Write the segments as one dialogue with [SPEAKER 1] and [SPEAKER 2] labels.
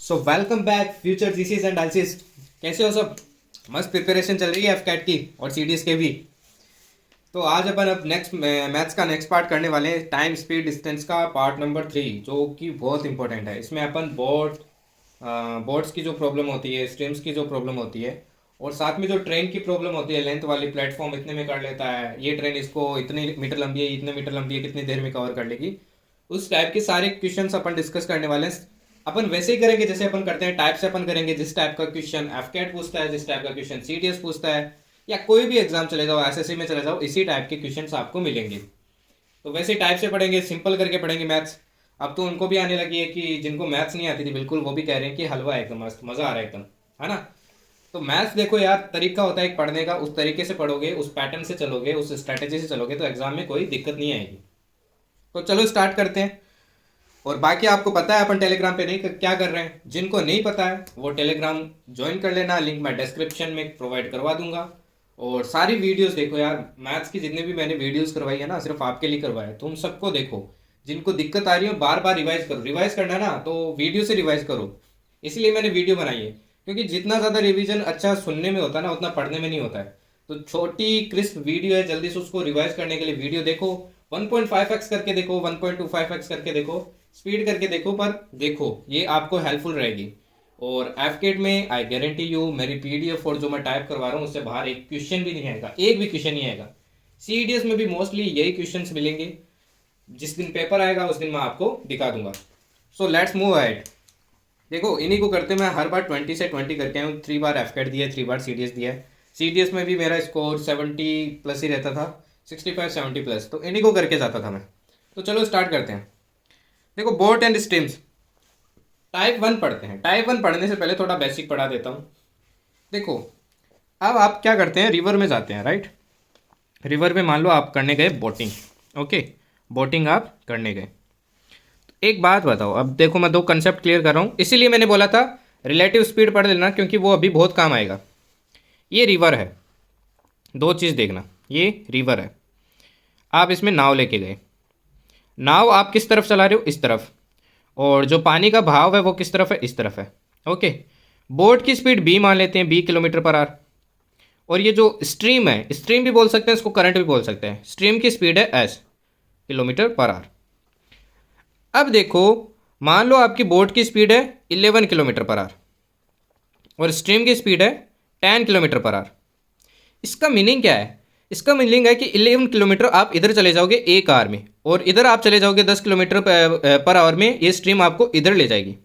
[SPEAKER 1] सो welcome back future जीसीस and एलसीस। कैसे हो सब? मस्त प्रिपरेशन चल रही है एफकैट की और सीडीएस के भी। तो आज अपन अब नेक्स्ट मैथ्स का नेक्स्ट पार्ट करने वाले हैं, टाइम स्पीड डिस्टेंस का पार्ट नंबर 3, जो कि बहुत इंपॉर्टेंट है। इसमें अपन बोर्ड्स की जो प्रॉब्लम होती है, स्ट्रीम्स की जो प्रॉब्लम होती है, और साथ में जो ट्रेन की प्रॉब्लम होती है, लेंथ वाली, प्लेटफॉर्म इतने में कर लेता है, ये ट्रेन इसको इतनी मीटर लंबी है, इतने मीटर लंबी है, कितनी देर में कवर कर लेगी, उस टाइप के सारे क्वेश्चन अपन डिस्कस करने वाले हैं। अपन वैसे ही करेंगे जैसे अपन करते हैं, टाइप से अपन करेंगे। जिस टाइप का क्वेश्चन एफकेट पूछता है, जिस टाइप का क्वेश्चन सीटीएस पूछता है, या कोई भी एग्जाम चले जाओ, एसएससी में चले जाओ, इसी टाइप के क्वेश्चन आपको मिलेंगे। तो वैसे टाइप से पढ़ेंगे, सिंपल करके पढ़ेंगे मैथ्स। अब तो उनको भी आने लगी है कि जिनको मैथ्स नहीं आती थी बिल्कुल, वो भी कह रहे हैं कि हलवा है एकदम मस्त, मजा आ रहा है एकदम, है ना। तो मैथ्स देखो यार, तरीका होता है एक पढ़ने का, उस तरीके से पढ़ोगे, उस पैटर्न से चलोगे, उस स्ट्रैटेजी से चलोगे, तो एग्जाम में कोई दिक्कत नहीं आएगी। तो चलो स्टार्ट करते हैं। और बाकी आपको पता है अपन टेलीग्राम पे नहीं क्या कर रहे हैं। जिनको नहीं पता है वो टेलीग्राम ज्वाइन कर लेना, लिंक मैं डिस्क्रिप्शन में प्रोवाइड करवा दूंगा। और सारी वीडियोस देखो यार, मैथ्स की जितने भी मैंने वीडियोस करवाई है ना, सिर्फ आपके लिए करवाया है, तुम सबको देखो। जिनको दिक्कत आ रही है बार बार रिवाइज करो, रिवाइज करना ना तो वीडियो से रिवाइज करो। इसलिए मैंने वीडियो बनाई है, क्योंकि जितना ज़्यादा रिवीजन अच्छा सुनने में होता है ना, उतना पढ़ने में नहीं होता है। तो छोटी क्रिस्प वीडियो है, जल्दी से उसको रिवाइज करने के लिए वीडियो देखो। 1.5x करके देखो, 1.25x करके देखो, स्पीड करके देखो, पर देखो ये आपको हेल्पफुल रहेगी। और एफकेट में आई गारंटी यू, मेरी पीडीएफ और जो मैं टाइप करवा रहा हूँ उससे बाहर एक क्वेश्चन भी नहीं आएगा, एक भी क्वेश्चन नहीं आएगा। सीडीएस में भी मोस्टली यही क्वेश्चंस मिलेंगे। जिस दिन पेपर आएगा उस दिन मैं आपको दिखा दूंगा। So let's move ahead. देखो इन्हीं को करते मैं हर बार 20 से 20 करके आया हूँ। 3 बार एफकेट दिया है, 3 बार सीडीएस दिया है। सीडीएस में भी मेरा स्कोर 70 प्लस ही रहता था, 65-70 प्लस, तो इन्हीं को करके जाता था मैं। तो चलो स्टार्ट करते हैं। देखो बोट एंड स्ट्रीम्स, टाइप 1 पढ़ते हैं। टाइप 1 पढ़ने से पहले थोड़ा बेसिक पढ़ा देता हूँ। देखो अब आप क्या करते हैं, रिवर में जाते हैं, राइट। रिवर में मान लो आप करने गए बोटिंग, ओके, बोटिंग आप करने गए। एक बात बताओ, अब देखो मैं दो कंसेप्ट क्लियर कर रहा हूँ, इसीलिए मैंने बोला था रिलेटिव स्पीड पढ़ लेना, क्योंकि वो अभी बहुत काम आएगा। ये रिवर है, दो चीज़ देखना, ये रिवर है, आप इसमें नाव लेके गए। नाव आप किस तरफ चला रहे हो? इस तरफ। और जो पानी का भाव है वो किस तरफ है? इस तरफ है, ओके। बोट की स्पीड बी मान लेते हैं, 20 किलोमीटर पर आवर। और ये जो स्ट्रीम है, स्ट्रीम भी बोल सकते हैं इसको, करंट भी बोल सकते हैं, स्ट्रीम की स्पीड है एस, किलोमीटर पर आवर। अब देखो मान लो आपकी बोट की स्पीड है 11 किलोमीटर पर आवर और स्ट्रीम की स्पीड है 10 किलोमीटर पर आवर। इसका मीनिंग क्या है? इसका मीनिंग है कि 11 किलोमीटर आप इधर चले जाओगे 1 आवर में, और इधर आप चले जाओगे 10 किलोमीटर पर आवर में, ये स्ट्रीम आपको इधर ले जाएगी।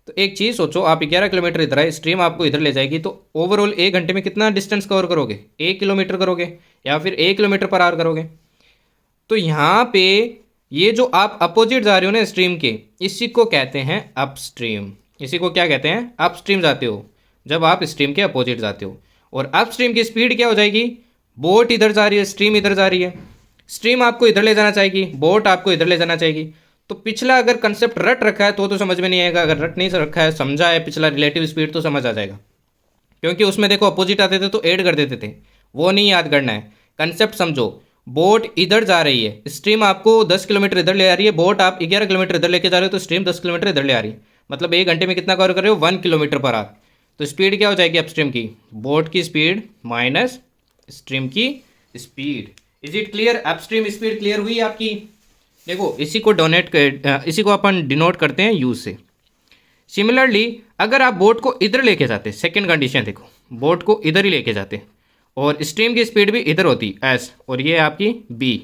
[SPEAKER 1] तो एक चीज़ सोचो, आप 11 किलोमीटर इधर आए, स्ट्रीम आपको इधर ले जाएगी, तो ओवरऑल 1 घंटे में कितना डिस्टेंस कवर करोगे? 1 किलोमीटर करोगे, या फिर 1 किलोमीटर पर आवर करोगे। तो यहाँ पे ये जो आप अपोजिट जा रहे हो ना स्ट्रीम के, इसी को कहते हैं अपस्ट्रीम। इसी को क्या कहते हैं? अपस्ट्रीम जाते हो, जब आप स्ट्रीम के अपोजिट जाते हो। और अपस्ट्रीम की स्पीड क्या हो जाएगी? बोट इधर जा रही है, स्ट्रीम इधर जा रही है, स्ट्रीम आपको इधर ले जाना चाहेगी, बोट आपको इधर ले जाना चाहेगी। तो पिछला अगर कंसेप्ट रट रखा है तो समझ में नहीं आएगा, अगर रट नहीं रखा है, समझा है पिछला रिलेटिव स्पीड, तो समझ आ जाएगा। क्योंकि उसमें देखो अपोजिट आते थे तो ऐड कर देते थे, वो नहीं याद करना है। कंसेप्ट समझो, बोट इधर जा रही है, स्ट्रीम आपको 10 किलोमीटर इधर ले आ रही है, बोट आप 11 किलोमीटर इधर लेके जा रहे हो, तो स्ट्रीम 10 किलोमीटर इधर ले आ रही है। मतलब 1 घंटे में कितना कवर कर रहे हो? 1 किलोमीटर पर आवर। तो स्पीड क्या हो जाएगी अपस्ट्रीम की? बोट की स्पीड माइनस स्ट्रीम की speed. Is it clear? Upstream speed clear हुई आपकी? देखो इसी को अपन डिनोट करते हैं यू से। सिमिलरली अगर आप बोट को इधर लेके जाते, सेकेंड कंडीशन देखो, बोट को इधर ही लेके जाते और स्ट्रीम की स्पीड भी इधर होती एस, और ये आपकी बी,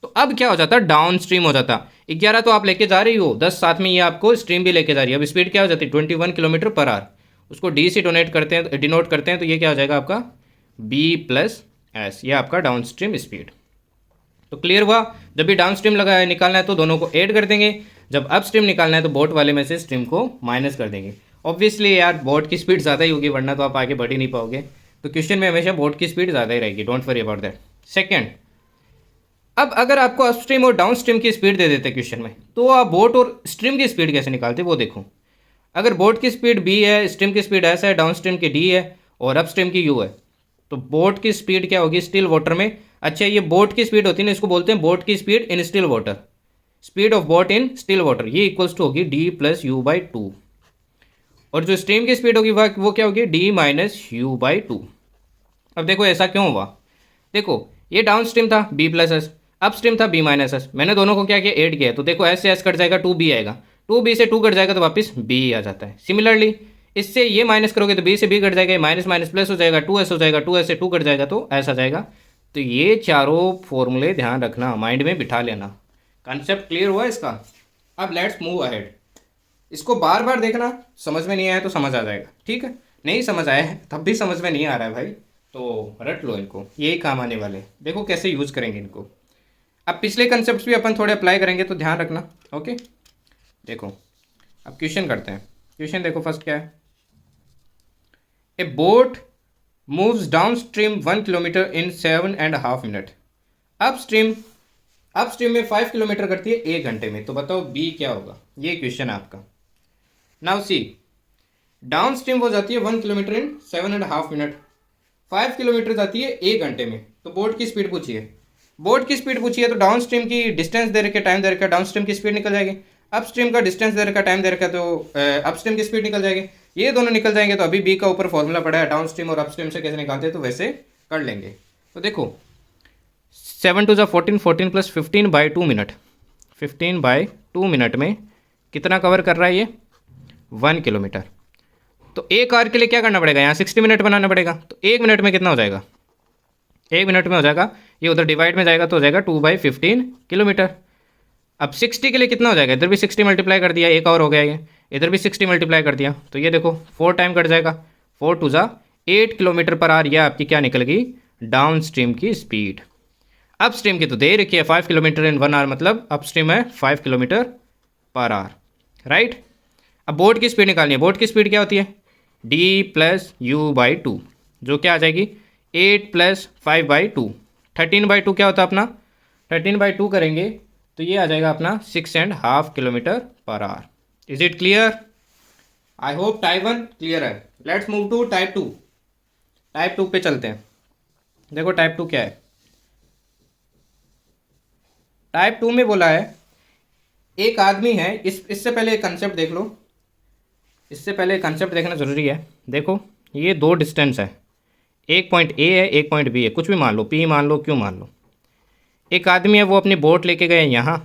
[SPEAKER 1] तो अब क्या हो जाता? डाउन स्ट्रीम हो जाता। 11 तो आप लेके जा रही हो, 10 साथ में ये आपको स्ट्रीम भी लेके जा रही है, अब स्पीड क्या हो जाती? 21 किलोमीटर पर आवर। उसको डी से डिनोट करते हैं, तो ये क्या हो जाएगा आपका? बी प्लस एस, ये आपका डाउन स्ट्रीम स्पीड। तो क्लियर हुआ? जब भी डाउन स्ट्रीम लगा निकालना है तो दोनों को ऐड कर देंगे, जब अप स्ट्रीम निकालना है तो बोट वाले में से स्ट्रीम को माइनस कर देंगे। ऑब्वियसली यार बोट की स्पीड ज़्यादा ही होगी, वरना तो आप आगे बढ़ ही नहीं पाओगे। तो क्वेश्चन में हमेशा बोट की स्पीड ज़्यादा ही रहेगी, don't worry about that. Second, अब अगर आपको अप स्ट्रीम और डाउन स्ट्रीम की स्पीड दे देते क्वेश्चन में, तो आप बोट और स्ट्रीम की स्पीड कैसे निकालते वो देखो। अगर बोट की स्पीड बी है, स्ट्रीम की स्पीड एस है, डाउन स्ट्रीम की डी है और अप स्ट्रीम की यू है, तो बोट की स्पीड क्या होगी स्टिल वाटर में? अच्छा, ये बोट की स्पीड होती है ना, इसको बोलते हैं बोट की speed in still water, speed of boat in still water, ये इक्वल्स टू होगी डी प्लस यू बाई 2। और जो स्ट्रीम की स्पीड होगी वो क्या होगी, D minus U by two. अब देखो ऐसा क्यों हुआ, देखो ये डाउन स्ट्रीम था B plus S, up stream था बी माइनस एस, मैंने दोनों को क्या किया, ऐड किया है, तो देखो एस से एस कट जाएगा, टू बी आएगा, टू बी से टू कट जाएगा तो वापस बी आ जाता है। सिमिलरली इससे ये माइनस करोगे तो बी से बी कट जाएगा, माइनस माइनस प्लस हो जाएगा, टू एस हो जाएगा, टू एस से टू कट जाएगा तो ऐसा आ जाएगा। तो ये चारों फॉर्मूले ध्यान रखना, माइंड में बिठा लेना। कॉन्सेप्ट क्लियर हुआ इसका। अब लेट्स मूव अहेड। इसको बार बार देखना, समझ में नहीं आया तो समझ आ जाएगा, ठीक है, नहीं समझ आया है तब भी समझ में नहीं आ रहा है भाई तो रट लो इनको, यही काम आने वाले। देखो कैसे यूज़ करेंगे इनको। अब पिछले कंसेप्ट भी अपन थोड़े अप्लाई करेंगे तो ध्यान रखना, ओके। देखो अब क्वेश्चन करते हैं। क्वेश्चन देखो फर्स्ट क्या है, ए boat moves down stream 1 kilometre इन 7.5 मिनट, अपस्ट्रीम में 5 किलोमीटर करती है 1 घंटे में, तो बताओ बी क्या होगा। ये क्वेश्चन है आपका। नाउ सी, डाउन स्ट्रीम वो जाती है 1 किलोमीटर इन 7.5 मिनट, 5 किलोमीटर जाती है 1 घंटे में, तो बोट की स्पीड पूछिए। बोट की स्पीड पूछिए तो डाउन स्ट्रीम की डिस्टेंस दे रखा, टाइम दे रखा, डाउन स्ट्रीम की स्पीड निकल जाएगी। अप स्ट्रीम का डिस्टेंस दे रखा, टाइम दे रखा, तो अप स्ट्रीम की स्पीड निकल जाएगी। ये दोनों निकल जाएंगे तो अभी बी का ऊपर फॉर्मूला पड़ा है, डाउन स्ट्रीम और अप स्ट्रीम से कैसे निकालते हैं तो वैसे कर लेंगे। तो देखो 7 to 14, 14 plus 15 by 2 minute, 15 by 2 minute में कितना कवर कर रहा है ये, 1 किलोमीटर। तो एक आवर के लिए क्या करना पड़ेगा, यहाँ 60 मिनट बनाना पड़ेगा, तो 1 मिनट में कितना हो जाएगा, 1 मिनट में हो जाएगा, ये उधर डिवाइड में जाएगा तो हो जाएगा 2/15 किलोमीटर। अब 60 के लिए कितना हो जाएगा, इधर भी 60 मल्टीप्लाई कर दिया, एक और हो गया ये, इधर भी 60 मल्टीप्लाई कर दिया, तो ये देखो 4 टाइम कट जाएगा, 4 टू 8 किलोमीटर पर आवर, ये आपकी क्या निकल गई, डाउन स्ट्रीम की स्पीड। अप स्ट्रीम की तो दे रखी है 5 किलोमीटर इन 1 आवर, मतलब अप स्ट्रीम है 5 किलोमीटर पर आवर, राइट। अब बोट की स्पीड निकालनी है, बोट की स्पीड क्या होती है, D plus you by to, जो क्या आ जाएगी 8 प्लस 5/2, 13/2 क्या होता है अपना, 13/2 करेंगे तो ये आ जाएगा अपना 6.5 kilometre per hour. Is it clear? I hope type 1 clear है। Let's move to type 2। Type 2 पे चलते हैं। देखो टाइप 2 क्या है। टाइप 2 में बोला है एक आदमी है, इससे पहले एक कंसेप्ट देख लो, इससे पहले कंसेप्ट देखना ज़रूरी है। देखो ये दो डिस्टेंस है, एक पॉइंट ए है, एक पॉइंट बी है, कुछ भी मान लो, पी मान लो, क्यों मान लो। एक आदमी है वो अपनी बोट लेके गए यहाँ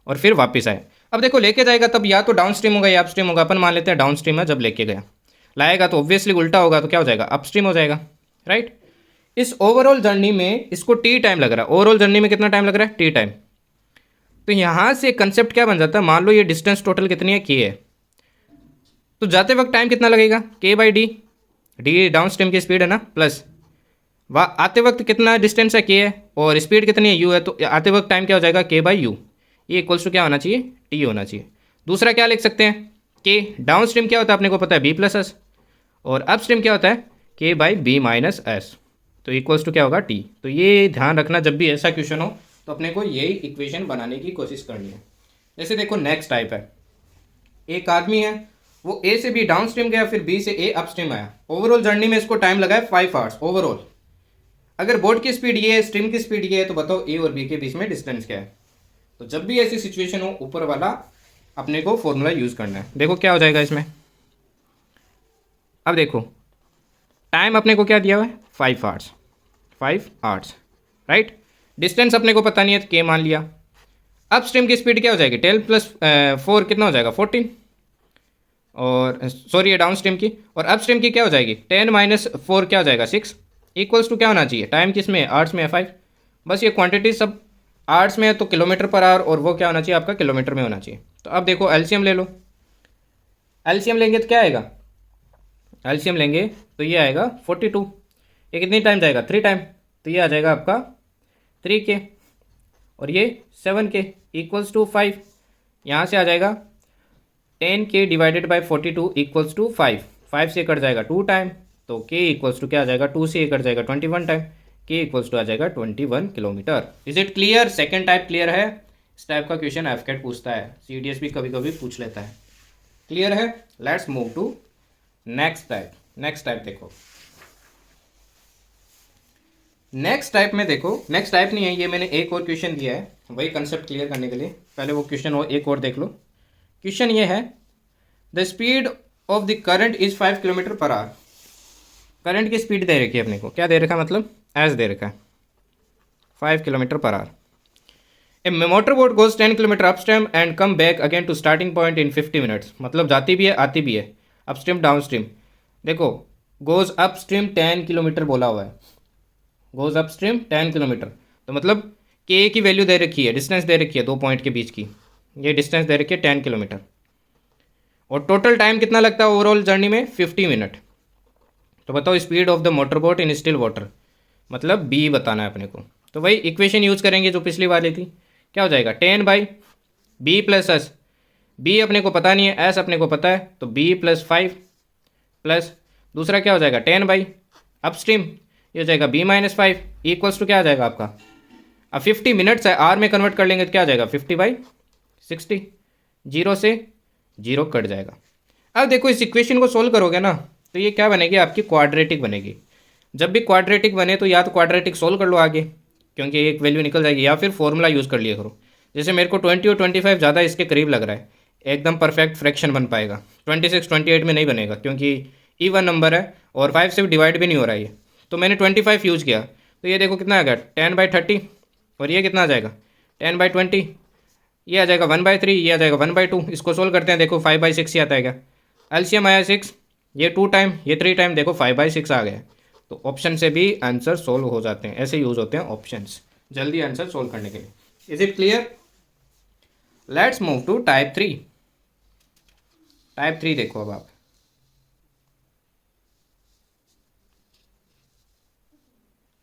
[SPEAKER 1] और फिर वापस आए। अब देखो लेके जाएगा तब या तो डाउन स्ट्रीम होगा या अप स्ट्रीम होगा, अपन मान लेते हैं डाउन स्ट्रीम है, जब लेके गया लाएगा तो ऑब्वियसली उल्टा होगा, तो क्या हो जाएगा, अप स्ट्रीम हो जाएगा, राइट। इस ओवरऑल जर्नी में इसको टी टाइम लग रहा है, ओवरऑल जर्नी में कितना टाइम लग रहा है, टी टाइम। तो यहाँ से कंसेप्ट क्या बन जाता है, मान लो ये डिस्टेंस टोटल कितनी है, के है, तो जाते वक्त टाइम कितना लगेगा, k/d, डी डाउन स्ट्रीम की स्पीड है ना, प्लस वह आते वक्त कितना डिस्टेंस है, k है, और स्पीड कितनी है, u है, तो आते वक्त टाइम क्या हो जाएगा, k/u। ये इक्वल्स टू क्या होना चाहिए, t होना चाहिए। दूसरा क्या लिख सकते हैं, k डाउन स्ट्रीम क्या होता है अपने को पता है, b प्लस एस, और अप स्ट्रीम क्या होता है, k/b माइनस एस, तो इक्वल्स टू क्या होगा, t। तो ये ध्यान रखना, जब भी ऐसा क्वेश्चन हो तो अपने को यही इक्वेशन बनाने की कोशिश करनी है। जैसे देखो नेक्स्ट टाइप है, एक आदमी है वो ए से बी डाउन स्ट्रीम गया, फिर बी से ए अप स्ट्रीम आया, ओवरऑल जर्नी में इसको टाइम लगा है 5 आवर्स ओवरऑल। अगर बोट की स्पीड ये है, स्ट्रीम की स्पीड ये है, तो बताओ ए और बी के बीच में डिस्टेंस क्या है। तो जब भी ऐसी सिचुएशन हो ऊपर वाला अपने को फॉर्मूला यूज़ करना है। देखो क्या हो जाएगा इसमें, अब देखो टाइम अपने को क्या दिया हुआ है, 5 आवर्स, 5 आवर्स, राइट। डिस्टेंस अपने को पता नहीं है तो के मान लिया। अप स्ट्रीम की स्पीड क्या हो जाएगी, 10 प्लस 4 कितना हो जाएगा, 14, और सॉरी ये डाउन स्ट्रीम की, और अप स्ट्रीम की क्या हो जाएगी, 10 माइनस 4 क्या हो जाएगा, 6, इक्वल्स टू क्या होना चाहिए, टाइम किस में है, आवर्स में है, 5। बस ये क्वांटिटी सब आवर्स में है तो किलोमीटर पर आवर, और वो क्या होना चाहिए आपका, किलोमीटर में होना चाहिए। तो अब देखो एलसीएम ले लो, एलसीएम लेंगे तो क्या आएगा, एलसीएम लेंगे तो ये आएगा 42, ये कितनी टाइम जाएगा, 3 टाइम, तो ये आ जाएगा आपका 3k, और ये 7k इक्वल्स टू 5, यहाँ से आ जाएगा 10k divided by 42 equals to 5, 5 से कट जाएगा 2 टाइम, तो k इक्वल्स टू क्या आ जाएगा, 2 से कट जाएगा 21 टाइम, k इक्वल्स टू आ जाएगा 21 kilometre. Is it clear? Second type clear है। इस टाइप का क्वेश्चन एफकेट पूछता है, CDS भी कभी कभी पूछ लेता है। क्लियर है? Let's move to next type. Next type देखो, नेक्स्ट टाइप में देखो, नेक्स्ट टाइप नहीं है ये, मैंने एक और क्वेश्चन दिया है वही कंसेप्ट क्लियर करने के लिए। पहले वो क्वेश्चन एक और देख लो। क्वेश्चन ये है, the speed of the current is 5 kilometre per our. Current की स्पीड दे रखी है अपने को, क्या दे रखा है, मतलब एज दे रखा है 5 kilometre per hour. A motor boat goes 10 kilometre upstream and come back again to starting point in 50 minutes. मतलब जाती भी है आती भी है, अपस्ट्रीम डाउन स्ट्रीम। देखो गोज अपस्ट्रीम 10 किलोमीटर बोला हुआ है, गोज अपस्ट्रीम 10 किलोमीटर, तो मतलब के की वैल्यू दे रखी है, डिस्टेंस दे रखी है दो पॉइंट के बीच की, ये डिस्टेंस दे रखी है 10 किलोमीटर। और टोटल टाइम कितना लगता है ओवरऑल जर्नी में, 50 मिनट। तो बताओ speed of the motor boat in still water, मतलब बी बताना है अपने को। तो वही इक्वेशन यूज़ करेंगे जो पिछली वाली थी, क्या हो जाएगा 10 by B plus S. B अपने को पता नहीं है, एस अपने को पता है, तो बी प्लस 5 प्लस दूसरा क्या हो जाएगा 10 बाई अपस्ट्रीम, ये हो जाएगा बी माइनस 5 इक्वल्स टू क्या आ जाएगा आपका, अब 50 मिनट्स है आर में कन्वर्ट कर लेंगे तो क्या आ जाएगा 50/60, जीरो से जीरो कट जाएगा। अब देखो इस इक्वेशन को सोल्व करोगे ना तो ये क्या बनेगी आपकी, क्वाड्रेटिक बनेगी। जब भी क्वाड्रेटिक बने तो या तो क्वाड्रेटिक सोल्व कर लो आगे, क्योंकि एक वैल्यू निकल जाएगी, या फिर फॉर्मूला यूज़ कर लिया करो। जैसे मेरे को 20 और 25 ज़्यादा इसके करीब लग रहा है, एकदम परफेक्ट फ्रैक्शन बन पाएगा। 26 28 में नहीं बनेगा क्योंकि इवन नंबर है और 5 से डिवाइड भी नहीं हो रहा है ये, तो मैंने 25 यूज़ किया। तो ये देखो कितना आ गया 10/30, और ये कितना आ जाएगा 10/20, ये आ जाएगा 1/3, ये आ जाएगा 1/2। इसको सोल्व करते हैं, देखो 5/6 आता है क्या, एलसीएम आया 6, ये 2 टाइम ये 3 टाइम, देखो 5/6 आ गया। तो ऑप्शन से भी आंसर सोल्व हो जाते हैं, ऐसे यूज होते हैं ऑप्शंस जल्दी आंसर सोल्व करने के लिए। Is it clear? Let's move to type 3। Type 3 देखो अब आप,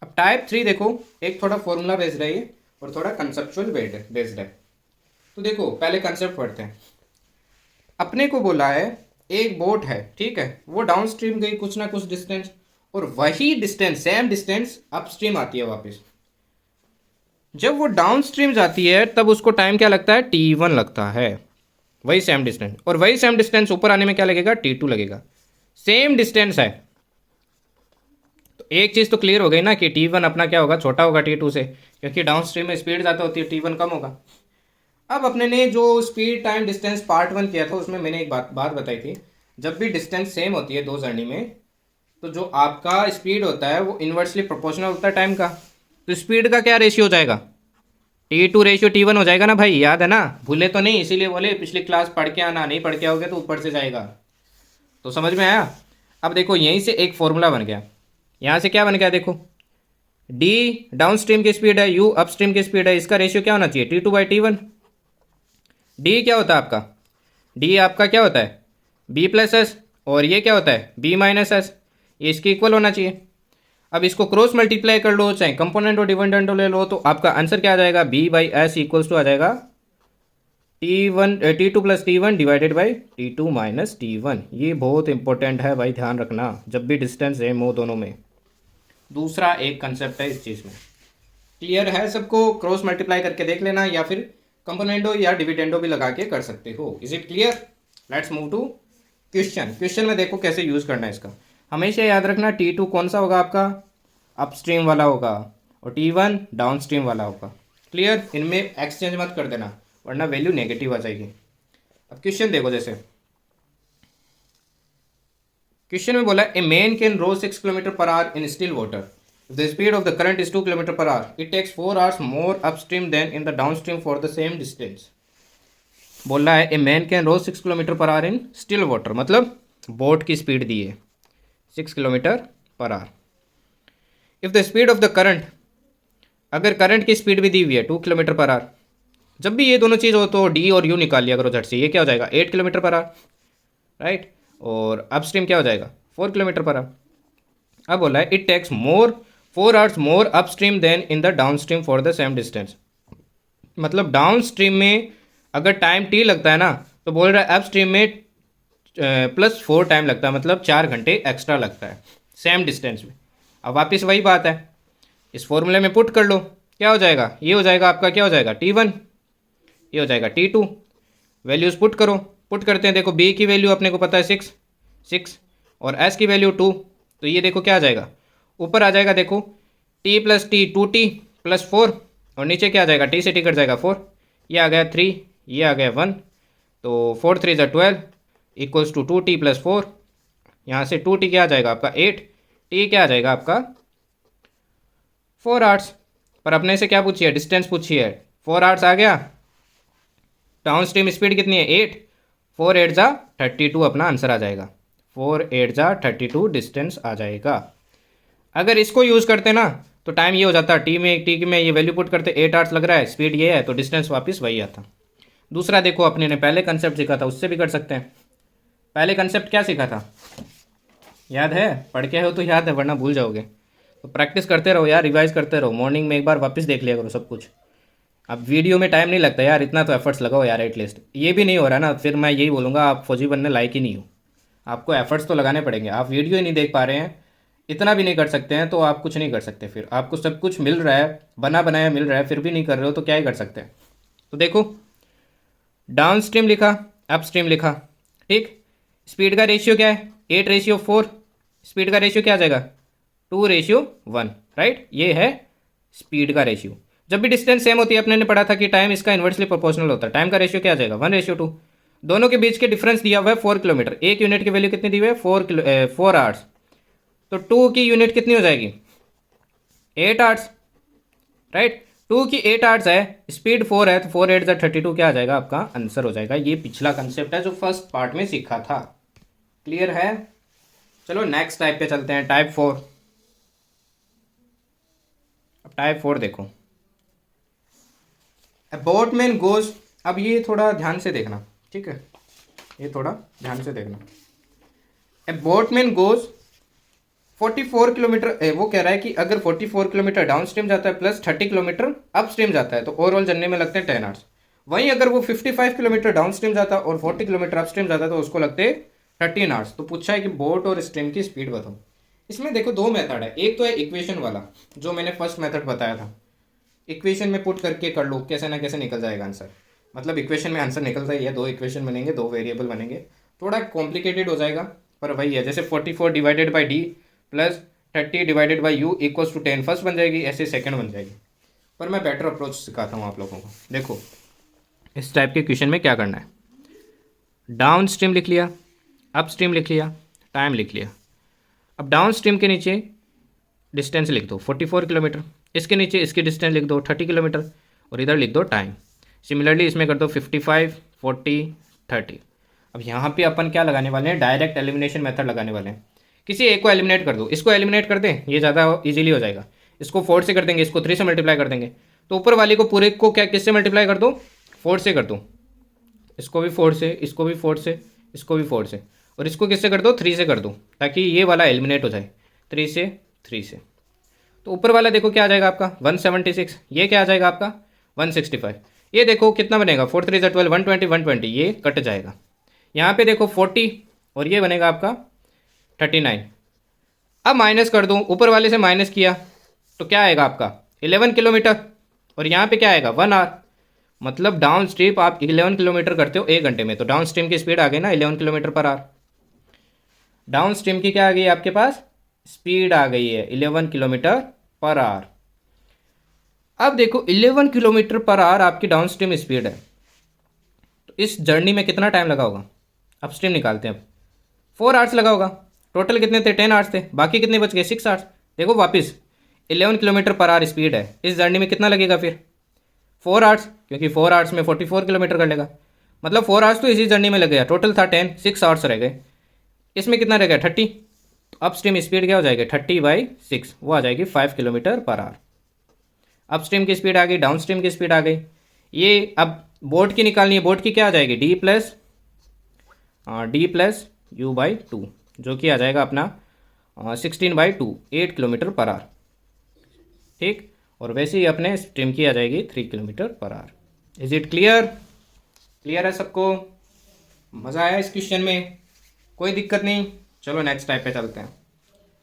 [SPEAKER 1] अब टाइप 3 देखो, एक थोड़ा फॉर्मूला बेस्ड है ये और थोड़ा कंसेप्चुअल बेस्ड है। तो देखो पहले कंसेप्ट पढ़ते हैं। अपने को बोला है एक बोट है, ठीक है, वो डाउन स्ट्रीम गई कुछ ना कुछ डिस्टेंस, और वही डिस्टेंस सेम डिस्टेंस अपस्ट्रीम आती है वापस। जब वो डाउन स्ट्रीम जाती है तब उसको टाइम क्या लगता है, T1 लगता है, वही सेम डिस्टेंस। और वही सेम डिस्टेंस ऊपर आने में क्या लगेगा, T2 लगेगा। सेम डिस्टेंस है तो एक चीज़ तो क्लियर हो गई ना कि T1 अपना क्या होगा, छोटा होगा T2 से, क्योंकि डाउन स्ट्रीम में स्पीड ज़्यादा होती है, T1 कम होगा। अब अपने ने जो स्पीड टाइम डिस्टेंस पार्ट 1 किया था उसमें मैंने एक बात बताई थी, जब भी डिस्टेंस सेम होती है दो जर्नी में तो जो आपका स्पीड होता है वो इन्वर्सली प्रोपोर्शनल होता है टाइम का। तो स्पीड का क्या रेशियो हो जाएगा, T2 रेशियो T1 हो जाएगा ना भाई, याद है ना, भूले तो नहीं, इसीलिए बोले पिछली क्लास पढ़ के आना, नहीं पढ़ के आओगे तो ऊपर से जाएगा। तो समझ में आया? अब देखो यहीं से एक फॉर्मूला बन गया, यहाँ से क्या बन गया देखो, D डाउन स्ट्रीम की स्पीड है, U अप स्ट्रीम की स्पीड है, इसका रेशियो क्या होना चाहिए T2/T1। D क्या होता है आपका, D आपका क्या होता है B प्लस एस, और ये क्या होता है B माइनस एस, ये इसके इक्वल होना चाहिए। अब इसको क्रॉस मल्टीप्लाई कर लो, चाहे कंपोनेंट और डिपेंडेंट ले लो, तो आपका आंसर क्या आ जाएगा, B/S इक्वल्स टू आ जाएगा T2 plus T1 divided by T2 minus T1। ये बहुत इंपॉर्टेंट है भाई, ध्यान रखना जब भी डिस्टेंस सेम हो दोनों में। दूसरा एक कंसेप्ट है इस चीज़ में, क्लियर है सबको? क्रॉस मल्टीप्लाई करके देख लेना, या फिर कंपोनेंटो या डिविडेंडो भी लगा के कर सकते हो। Is it clear? Let's move to question. Question में देखो कैसे यूज़ करना है इसका। हमेशा याद रखना T2 कौन सा होगा आपका, अपस्ट्रीम वाला होगा, और T1 डाउन स्ट्रीम वाला होगा। क्लियर? इनमें एक्सचेंज मत कर देना वरना वैल्यू नेगेटिव आ जाएगी। अब क्वेश्चन देखो, जैसे क्वेश्चन में बोला a man can row 6 kilometre per hour in still water, the speed of the current is 2 kilometre per hour, it takes 4 hours more upstream than in the down stream for the same distance. बोल रहा है a man can row 6 kilometre per hour in still water, मतलब boat की speed दी है 6 kilometre per hour. If the speed of the current, अगर current की speed भी दी हुई है 2 किलोमीटर पर आवर, जब भी ये दोनों चीज़ हो तो D और U निकाल लिया करो झट से, ये क्या हो जाएगा 8 किलोमीटर पर आवर, राइट, और अपस्ट्रीम क्या हो जाएगा 4 किलोमीटर पर आवर। अब बोला है it takes 4 hours more upstream than in the down stream for the same distance, मतलब डाउन स्ट्रीम में अगर टाइम T लगता है ना तो बोल रहा है अपस्ट्रीम में +4 टाइम लगता है, मतलब 4 घंटे एक्स्ट्रा लगता है सेम डिस्टेंस में। अब वापस वही बात है, इस फॉर्मूले में पुट कर लो, क्या हो जाएगा, ये हो जाएगा आपका क्या हो जाएगा T1, ये हो जाएगा T2। वैल्यूज़ पुट करो, पुट करते हैं। देखो B की वैल्यू अपने को पता है 6 और S की वैल्यू 2, तो ये देखो क्या आ जाएगा, ऊपर आ जाएगा देखो T + T 2T + 4, और नीचे क्या आ जाएगा T से T कट जाएगा 4, ये आ गया 3, ये आ गया 1, तो 4 3 = 12, इक्वल्स टू 2t प्लस 4, यहाँ से 2t क्या आ जाएगा आपका 8, t क्या आ जाएगा आपका 4 आवर्स। पर अपने से क्या पूछिए, डिस्टेंस पूछिए, 4 आवर्स आ गया। डाउन स्ट्रीम स्पीड कितनी है 8, 4 8 जा 32 अपना आंसर आ जाएगा, 4 8 जा 32 डिस्टेंस आ जाएगा। अगर इसको यूज़ करते ना तो टाइम ये हो जाता, टी में ये वैल्यू पुट करते 8 आवर्स लग रहा है, स्पीड ये है, तो डिस्टेंस वापस वही आता। दूसरा देखो, अपने ने पहले कंसेप्ट सीखा था, उससे भी कर सकते हैं। पहले कंसेप्ट क्या सीखा था, याद है? पढ़ के हो तो याद है, वरना भूल जाओगे। तो प्रैक्टिस करते रहो यार, रिवाइज करते रहो, मॉर्निंग में एक बार वापस देख लिया करो सब कुछ। अब वीडियो में टाइम नहीं लगता यार, इतना तो एफर्ट्स लगाओ यार एटलीस्ट। ये भी नहीं हो रहा ना, फिर मैं यही बोलूँगा आप फौजी बनने लायक ही नहीं हो। आपको एफर्ट्स तो लगाने पड़ेंगे। आप वीडियो ही नहीं देख पा रहे हैं, इतना भी नहीं कर सकते हैं, तो आप कुछ नहीं कर सकते। फिर आपको सब कुछ मिल रहा है, बना बनाया मिल रहा है, फिर भी नहीं कर रहे हो तो क्या ही कर सकते हैं। तो देखो, डाउन स्ट्रीम लिखा, अप स्ट्रीम लिखा, ठीक। स्पीड का रेशियो क्या है 8:4, स्पीड का रेशियो क्या आ जाएगा 2:1, राइट। ये है स्पीड का रेशियो। जब भी डिस्टेंस सेम होती है, अपने ने पढ़ा था कि टाइम इसका इन्वर्सली प्रोपोर्शनल होता है। टाइम का रेशियो क्या आ जाएगा 1:2। दोनों के बीच के डिफरेंस दिया हुआ है 4 किलोमीटर, एक यूनिट की वैल्यू कितनी दी हुई है 4 आवर्स, तो 2 की यूनिट कितनी हो जाएगी 8 आवर्स, राइट। 2 की 8 आवर्स है, स्पीड 4 है, तो 4 8 जा 32 क्या आ जाएगा आपका आंसर हो जाएगा। ये पिछला कंसेप्ट है जो फर्स्ट पार्ट में सीखा था। क्लियर है? चलो नेक्स्ट टाइप पे चलते हैं, टाइप 4। अब टाइप 4 देखो, अ बोटमैन गोज। अब ये थोड़ा ध्यान से देखना, ठीक है, ये थोड़ा ध्यान से देखना। ए बोटमैन गोज 44 किलोमीटर, वो कह रहा है कि अगर 44 किलोमीटर डाउन स्ट्रीम जाता है प्लस 30 किलोमीटर अप स्ट्रीम जाता है तो ओवरऑल जर्नी में लगते हैं 10 आवर्स। वहीं अगर वो 55 किलोमीटर डाउन स्ट्रीम जाता है और 40 किलोमीटर अप स्ट्रीम जाता है तो उसको लगते हैं 13 आवर्स। तो पूछा है कि बोट और स्ट्रीम की स्पीड बताओ। इसमें देखो दो मेथड है, एक तो है इक्वेशन वाला जो मैंने फर्स्ट मेथड बताया था, इक्वेशन में पुट करके कर लो, कैसे ना कैसे निकल जाएगा आंसर। मतलब इक्वेशन में आंसर निकलता ही है, दो इक्वेशन बनेंगे, दो वेरिएबल बनेंगे, थोड़ा कॉम्प्लिकेटेड हो जाएगा पर वही है। जैसे 44 divided by D plus 30 divided by U equals to 10 first बन जाएगी, ऐसे सेकंड बन जाएगी। पर मैं बेटर अप्रोच सिखाता हूँ आप लोगों को। देखो इस टाइप के क्वेश्चन में क्या करना है, डाउन स्ट्रीम लिख लिया, अप स्ट्रीम लिख लिया, टाइम लिख लिया। अब डाउन स्ट्रीम के नीचे डिस्टेंस लिख दो 44 किलोमीटर, इसके नीचे इसकी डिस्टेंस लिख दो 30 किलोमीटर और इधर लिख दो टाइम। सिमिलरली इसमें कर दो 55 40 30। अब यहाँ पे अपन क्या लगाने वाले हैं, डायरेक्ट एलिमिनेशन मेथड लगाने वाले हैं। किसी एक को एलिमिनेट कर दो, इसको एलिमिनेट कर दें, ये ज़्यादा इजीली हो जाएगा। इसको 4 से कर देंगे, इसको 3 से मल्टीप्लाई कर देंगे, तो ऊपर वाली को पूरे को क्या किससे मल्टीप्लाई कर दो 4 से कर दो, इसको भी 4 से, इसको भी 4 से, इसको भी 4 से, और इसको किससे कर दो 3 से कर दो, ताकि ये वाला एलिमिनेट हो जाए 3 से 3 से। तो ऊपर वाला देखो क्या आ जाएगा आपका 176, ये क्या आ जाएगा आपका 165। ये देखो कितना बनेगा 4 3 12 120 120, ये कट जाएगा। यहाँ पे देखो 40 और ये बनेगा आपका 39। अब माइनस कर दूँ, ऊपर वाले से माइनस किया तो क्या आएगा आपका 11 किलोमीटर, और यहाँ पे क्या आएगा 1 आवर। मतलब डाउन स्ट्रीम आप 11 किलोमीटर करते हो 1 घंटे में, तो डाउन स्ट्रीम की स्पीड आ गई ना 11 kilometre per our. Down stream की क्या आ गई आपके पास स्पीड आ गई है 11 किलोमीटर पर आवर। अब देखो 11 किलोमीटर पर आवर आपकी डाउन स्ट्रीम स्पीड है, तो इस जर्नी में कितना टाइम लगा होगा, अपस्ट्रीम निकालते हैं अब, 4 आवर्स लगा होगा। टोटल कितने थे 10 आवर्स थे, बाकी कितने बच गए 6 आवर्स। देखो वापस 11 किलोमीटर पर आवर स्पीड है, इस जर्नी में कितना लगेगा फिर 4 आवर्स, क्योंकि 4 आवर्स में 44 किलोमीटर कर लेगा, मतलब 4 आवर्स तो इसी जर्नी में लगेगा। टोटल था 10, 6 आवर्स रह गए, इसमें कितना रह गया 30। अपस्ट्रीम स्पीड क्या हो जाएगी 30/6, वो आ जाएगी 5 किलोमीटर पर आवर। अपस्ट्रीम की स्पीड आ गई, डाउन स्ट्रीम की स्पीड आ गई। ये अब बोट की निकालनी है, बोट की क्या आ जाएगी d+u/2, जो कि आ जाएगा अपना 16/2, 8 किलोमीटर पर आवर, ठीक। और वैसे ही अपने स्ट्रीम की आ जाएगी 3 kilometre per hour. Is it clear? Clear है सबको? मज़ा आया इस क्वेश्चन में? कोई दिक्कत नहीं? चलो नेक्स्ट टाइप पे चलते हैं।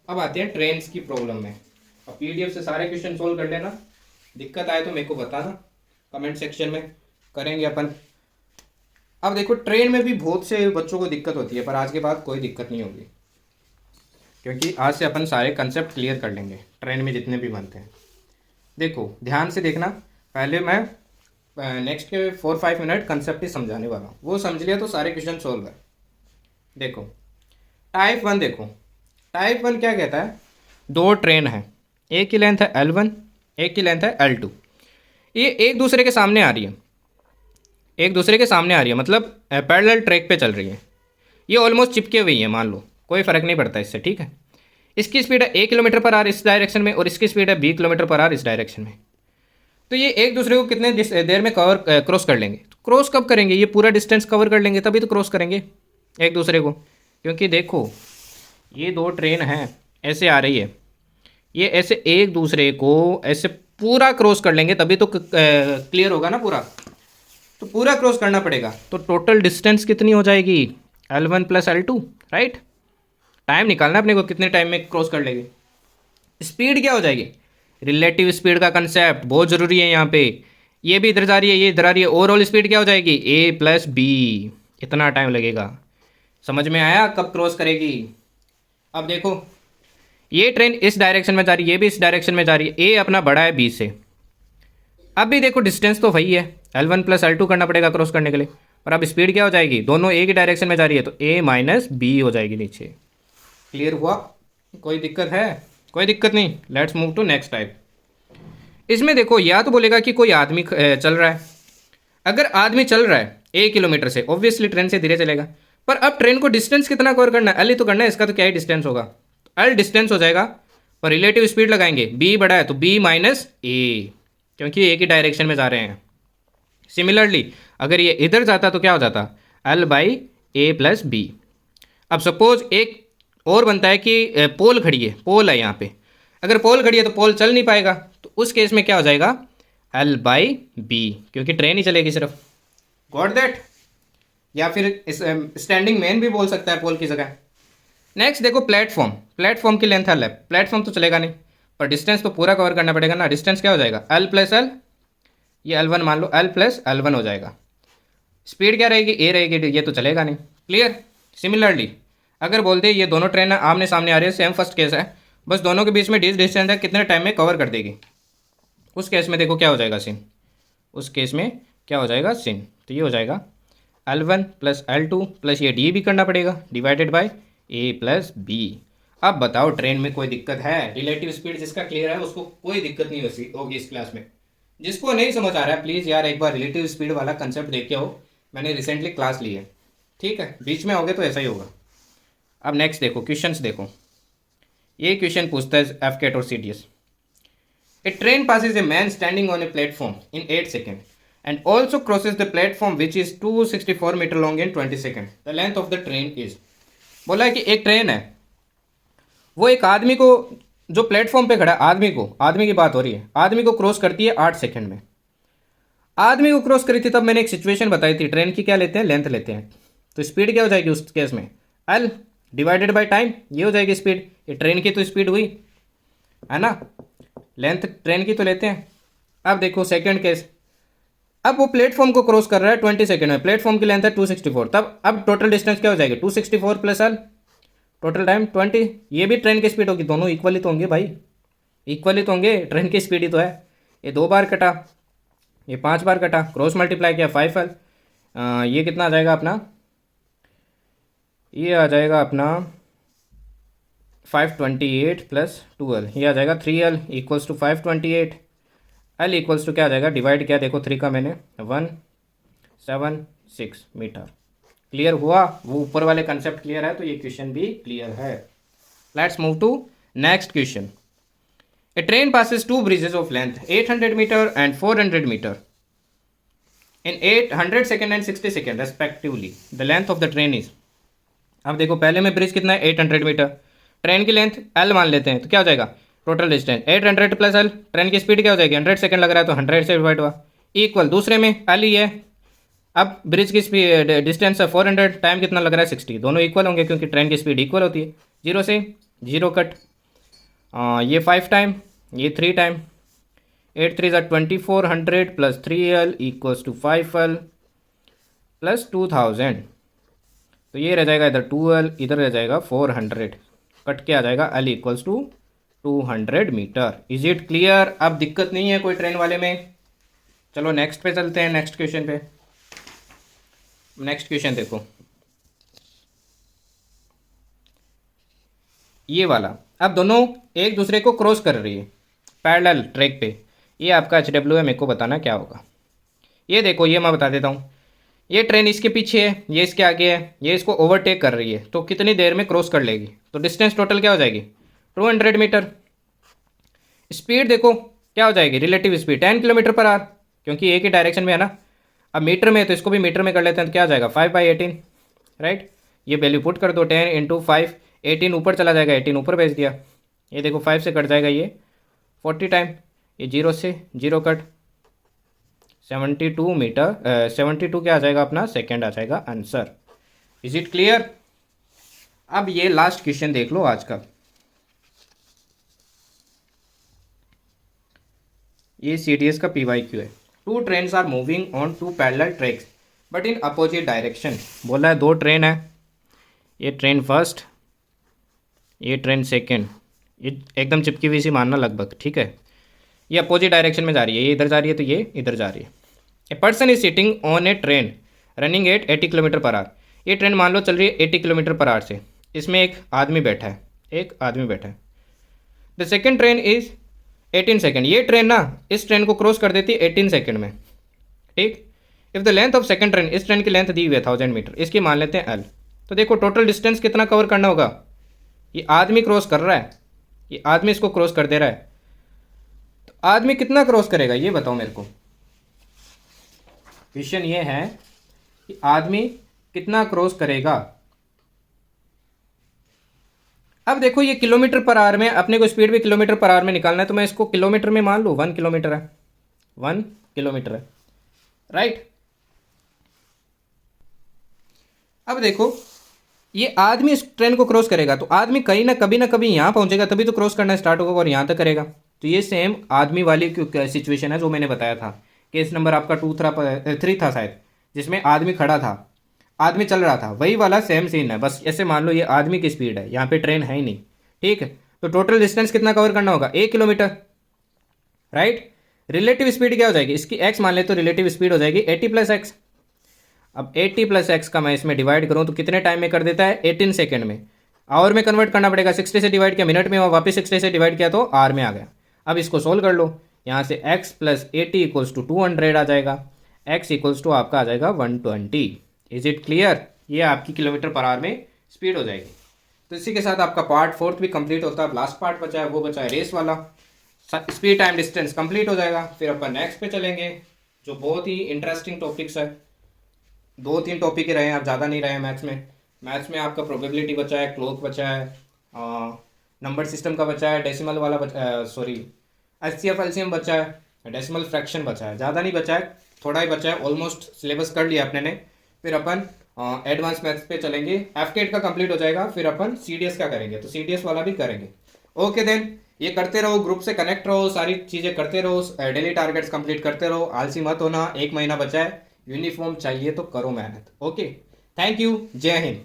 [SPEAKER 1] अब आते हैं ट्रेन्स की प्रॉब्लम में। अब पीडीएफ से सारे क्वेश्चन सोल्व कर लेना, दिक्कत आए तो मेरे को बताना कमेंट सेक्शन में, करेंगे अपन। अब देखो ट्रेन में भी बहुत से बच्चों को दिक्कत होती है, पर आज के बाद कोई दिक्कत नहीं होगी, क्योंकि आज से अपन सारे कंसेप्ट क्लियर कर लेंगे ट्रेन में जितने भी बनते हैं। देखो ध्यान से देखना, पहले मैं नेक्स्ट के 4-5 मिनट कंसेप्ट ही समझाने वाला हूँ, वो समझ लिया तो सारे क्वेश्चन सोल्व है। देखो टाइप वन, देखो टाइप वन क्या कहता है, दो ट्रेन है, एक की लेंथ है L1, एक की लेंथ है L2, ये एक दूसरे के सामने आ रही है, एक दूसरे के सामने आ रही है, मतलब पैरेलल ट्रैक पे चल रही है, ये ऑलमोस्ट चिपके हुई है, मान लो कोई फ़र्क नहीं पड़ता इससे, ठीक है। इसकी स्पीड है A किलोमीटर पर आवर इस डायरेक्शन में और इसकी स्पीड है B किलोमीटर पर आवर इस डायरेक्शन में। तो ये एक दूसरे को कितने देर में क्रॉस कर लेंगे, क्रॉस कब करेंगे, ये पूरा डिस्टेंस कवर कर लेंगे तभी तो क्रॉस करेंगे एक दूसरे को। क्योंकि देखो ये दो ट्रेन हैं, ऐसे आ रही है, ये ऐसे एक दूसरे को ऐसे पूरा क्रॉस कर लेंगे तभी तो क्लियर होगा ना पूरा, तो पूरा क्रॉस करना पड़ेगा। तो टोटल डिस्टेंस कितनी हो जाएगी, L1 plus L2, right. Time निकालना अपने को, कितने टाइम में क्रॉस कर लेंगे। स्पीड क्या हो जाएगी, रिलेटिव स्पीड का कंसेप्ट बहुत ज़रूरी है यहाँ पे, ये भी इधर जा रही है, ये इधर आ रही है, ओवरऑल स्पीड क्या हो जाएगी A प्लस B, इतना टाइम लगेगा। समझ में आया कब क्रॉस करेगी। अब देखो ये ट्रेन इस डायरेक्शन में जा रही है, ये भी इस डायरेक्शन में जा रही है, ए अपना बड़ा है बी से। अब भी देखो डिस्टेंस तो वही है, L1 प्लस L2 करना पड़ेगा क्रॉस करने के लिए, पर अब स्पीड क्या हो जाएगी, दोनों एक ही डायरेक्शन में जा रही है तो A माइनस बी हो जाएगी नीचे। क्लियर हुआ, कोई दिक्कत है, कोई दिक्कत नहीं। Let's move to next type. इसमें देखो या तो बोलेगा कि कोई आदमी चल रहा है, अगर आदमी चल रहा है A किलोमीटर से, ऑब्वियसली ट्रेन से धीरे चलेगा, पर अब ट्रेन को डिस्टेंस कितना कवर करना है, L ही तो करना है, इसका तो क्या ही डिस्टेंस होगा, L डिस्टेंस हो जाएगा, पर रिलेटिव स्पीड लगाएंगे, B बड़ा है तो B माइनस A, क्योंकि एक ही डायरेक्शन में जा रहे हैं। सिमिलरली अगर ये इधर जाता तो क्या हो जाता, L by A plus B। अब सपोज एक और बनता है कि पोल खड़ी है, पोल है यहाँ पे, अगर पोल खड़ी है तो पोल चल नहीं पाएगा, तो उस केस में क्या हो जाएगा L बाई B, क्योंकि ट्रेन ही चलेगी सिर्फ। गॉट दैट, या फिर स्टैंडिंग मैन भी बोल सकता है पोल की जगह। नेक्स्ट देखो प्लेटफॉर्म, प्लेटफॉर्म की लेंथ L है, प्लेटफॉर्म तो चलेगा नहीं, पर डिस्टेंस तो पूरा कवर करना पड़ेगा ना। डिस्टेंस क्या हो जाएगा L प्लस L, ये L1 मान लो, L प्लस L1 हो जाएगा। स्पीड क्या रहेगी, A रहेगी, ये तो चलेगा नहीं। क्लियर। सिमिलरली अगर बोलते ये दोनों ट्रेन आमने सामने आ रही है, सेम फर्स्ट केस है, बस दोनों के बीच में डिस्टेंस है, कितने टाइम में कवर कर देगी, उस केस में देखो क्या हो जाएगा सीन, उस केस में क्या हो जाएगा सीन, तो ये हो जाएगा L1 प्लस L2 प्लस ये D भी करना पड़ेगा divided by A plus B। अब बताओ ट्रेन में कोई दिक्कत है, रिलेटिव स्पीड जिसका क्लियर है उसको कोई दिक्कत नहीं होगी इस क्लास में। जिसको नहीं समझ आ रहा है प्लीज़ यार एक बार रिलेटिव स्पीड वाला कंसेप्ट देख के आओ, मैंने रिसेंटली क्लास ली है, ठीक है, बीच में होगे तो ऐसा ही होगा। अब नेक्स्ट देखो क्वेश्चंस देखो, ये क्वेश्चन पूछता है FCAT और CDS। A train passes a man standing on a platform in 8 seconds and also crosses the platform which is 264 meter long in 20 seconds. The length of the train is। बोला है कि एक train है, वो एक आदमी को जो प्लेटफॉर्म पे खड़ा है, आदमी की बात हो रही है, आदमी को क्रॉस करती है 8 सेकंड में। आदमी को क्रॉस करी थी तब मैंने एक सिचुएशन बताई थी, ट्रेन की क्या लेते हैं, लेंथ लेते हैं, तो स्पीड क्या हो जाएगी उस केस में, L डिवाइडेड बाय टाइम, ये हो जाएगी स्पीड, ये ट्रेन की तो स्पीड हुई है ना, लेंथ ट्रेन की तो लेते हैं। अब देखो सेकंड केस, अब वो प्लेटफॉर्म को क्रॉस कर रहा है 20 सेकंड में, प्लेटफॉर्म की लेंथ है 264, तब अब टोटल डिस्टेंस क्या हो जाएगी 264 प्लस L, टोटल टाइम 20, ये भी ट्रेन की स्पीड होगी, दोनों इक्वली तो होंगे भाई, इक्वली तो होंगे, ट्रेन की स्पीड ही तो है। ये 2 बार कटा, ये 5 बार कटा, क्रॉस मल्टीप्लाई किया 5L, ये कितना आ जाएगा अपना, ये आ जाएगा अपना 528 प्लस 2L, ये आ जाएगा 3L equals to 528, L equals to क्या आ जाएगा, डिवाइड किया देखो 3 का मैंने 176 मीटर। क्लियर हुआ, वो ऊपर वाले कंसेप्ट क्लियर है तो ये क्वेश्चन भी क्लियर है। Let's move to next question. A train passes 2 bridges of length 800 meter and 400 meter in 800 second and 60 second respectively. The length of the train is। अब देखो पहले में ब्रिज कितना है 800 मीटर, ट्रेन की लेंथ L मान लेते हैं, तो क्या हो जाएगा total distance 800 plus L, train की स्पीड क्या हो जाएगी 100 सेकंड लग रहा है तो 100 से डिवाइड हुआ, इक्वल दूसरे में L ही है। अब ब्रिज की स्पीड डिस्टेंस है 400, टाइम कितना लग रहा है 60, दोनों इक्वल होंगे क्योंकि ट्रेन की स्पीड इक्वल होती है, 0 से 0 कट, ये 5 टाइम, ये 3 टाइम, 8 3 ज़ा 2400 plus 3L equals to 5L plus 2000, तो ये रह जाएगा इधर 2L, इधर रह जाएगा 400, कट के आ जाएगा L equals to 200 metre. Is it clear, अब दिक्कत नहीं है कोई ट्रेन वाले में। चलो नेक्स्ट पे चलते हैं, नेक्स्ट क्वेश्चन पे। नेक्स्ट क्वेश्चन देखो, ये वाला, अब दोनों एक दूसरे को क्रॉस कर रही है पैरेलल ट्रैक पे। ये आपका एच डब्ल्यू है, मेरे को बताना क्या होगा। ये देखो, ये मैं बता देता हूँ। ये ट्रेन इसके पीछे है, ये इसके आगे है, ये इसको ओवरटेक कर रही है, तो कितनी देर में क्रॉस कर लेगी? तो डिस्टेंस टोटल क्या हो जाएगी? 200 मीटर। स्पीड देखो क्या हो जाएगी? Relative speed 10 kilometre per our, क्योंकि एक ही डायरेक्शन में है ना। अब मीटर में है तो इसको भी मीटर में कर लेते हैं, तो क्या हो जाएगा? 5/18, राइट। ये वैल्यू पुट कर दो, 10 × 5, 18 ऊपर चला जाएगा, 18 ऊपर भेज दिया। ये देखो 5 से कट जाएगा ये 40 टाइम, ये 0 से 0 कट 72 मीटर, 72 क्या आ जाएगा अपना? सेकेंड आ जाएगा आंसर। Is it clear? अब ये लास्ट क्वेश्चन देख लो आज का। ये CDS का PYQ है। 2 trains are moving on 2 parallel tracks but in opposite direction. बोला है 2 ट्रेन है, ये ट्रेन फर्स्ट, ये ट्रेन सेकेंड, ये एकदम चिपकी हुई सी मानना लगभग, ठीक है। ये अपोजिट डायरेक्शन में जा रही है, ये इधर जा रही है तो ये इधर जा रही है। A person is sitting on A train running at 80 kilometre per our. ये ट्रेन मान लो चल रही है 80 किलोमीटर पर आवर से, इसमें एक आदमी बैठा है, एक आदमी बैठा है। The second train is 18 second. ये ट्रेन ना इस ट्रेन को क्रॉस कर देती है 18 सेकेंड में, ठीक। If the length of second train, इस ट्रेन की लेंथ दी हुई है 1000 मीटर, इसकी मान लेते हैं L। तो देखो टोटल डिस्टेंस कितना कवर करना होगा? ये आदमी क्रॉस कर रहा है, ये आदमी इसको क्रॉस कर दे रहा है, तो आदमी कितना क्रॉस करेगा ये बताओ मेरे को। क्वेश्चन ये है कि आदमी कितना क्रॉस करेगा। अब देखो ये किलोमीटर पर आवर में, अपने को स्पीड भी किलोमीटर पर आवर में निकालना है, तो मैं इसको किलोमीटर में मान लूँ। 1 किलोमीटर है, 1 किलोमीटर है, राइट। अब देखो ये आदमी इस ट्रेन को क्रॉस करेगा, तो आदमी कहीं ना कभी यहाँ पहुंचेगा, तभी तो क्रॉस करना स्टार्ट होगा और यहाँ तक करेगा। तो ये सेम आदमी वाली सिचुएशन है जो मैंने बताया था। केस नंबर आपका 3 था शायद, जिसमें आदमी खड़ा था, आदमी चल रहा था, वही वाला सेम सीन है। बस ऐसे मान लो ये आदमी की स्पीड है, यहाँ पे ट्रेन है ही नहीं, ठीक है। तो टोटल डिस्टेंस कितना कवर करना होगा? 1 किलोमीटर, राइट। रिलेटिव स्पीड क्या हो जाएगी इसकी? x मान ले तो रिलेटिव स्पीड हो जाएगी 80 + x। अब 80 + x का मैं इसमें डिवाइड करूँ तो कितने टाइम में कर देता है? 18 सेकेंड में। आवर में कन्वर्ट करना पड़ेगा, 60 से डिवाइड किया मिनट में और वापस 60 से डिवाइड किया तो आर में आ गया। अब इसको सोल्व कर लो, यहाँ से x + 80 = 200 आ जाएगा, x = आपका आ जाएगा 120। Is it clear? ये आपकी किलोमीटर पर आवर में स्पीड हो जाएगी। तो इसी के साथ आपका पार्ट 4 भी कंप्लीट होता है। लास्ट पार्ट बचा है, वो बचा है रेस वाला। स्पीड टाइम डिस्टेंस कंप्लीट हो जाएगा, फिर अपन नेक्स्ट पे चलेंगे जो बहुत ही इंटरेस्टिंग टॉपिक्स है। 2-3 टॉपिक ही रहे हैं, आप ज़्यादा नहीं रहे हैं मैथ्स में। मैथ्स में आपका प्रोबेबिलिटी बचा है, क्लॉक बचा है, नंबर सिस्टम का बचा है, डेसिमल वाला HCF LCM बचा है, डेसिमल फ्रैक्शन बचा है, ज़्यादा नहीं बचा है, थोड़ा ही बचा है। ऑलमोस्ट सिलेबस कर लिया अपने ने। फिर अपन एडवांस मैथ्स पे चलेंगे, FCAT का कंप्लीट हो जाएगा, फिर अपन CDS का करेंगे, तो CDS वाला भी करेंगे। ओके देन, ये करते रहो, ग्रुप से कनेक्ट रहो, सारी चीज़ें करते रहो, डेली टारगेट्स कंप्लीट करते रहो, आलसी मत होना। 1 महीना बचा है, यूनिफॉर्म चाहिए तो करो मेहनत। ओके, थैंक यू, जय हिंद।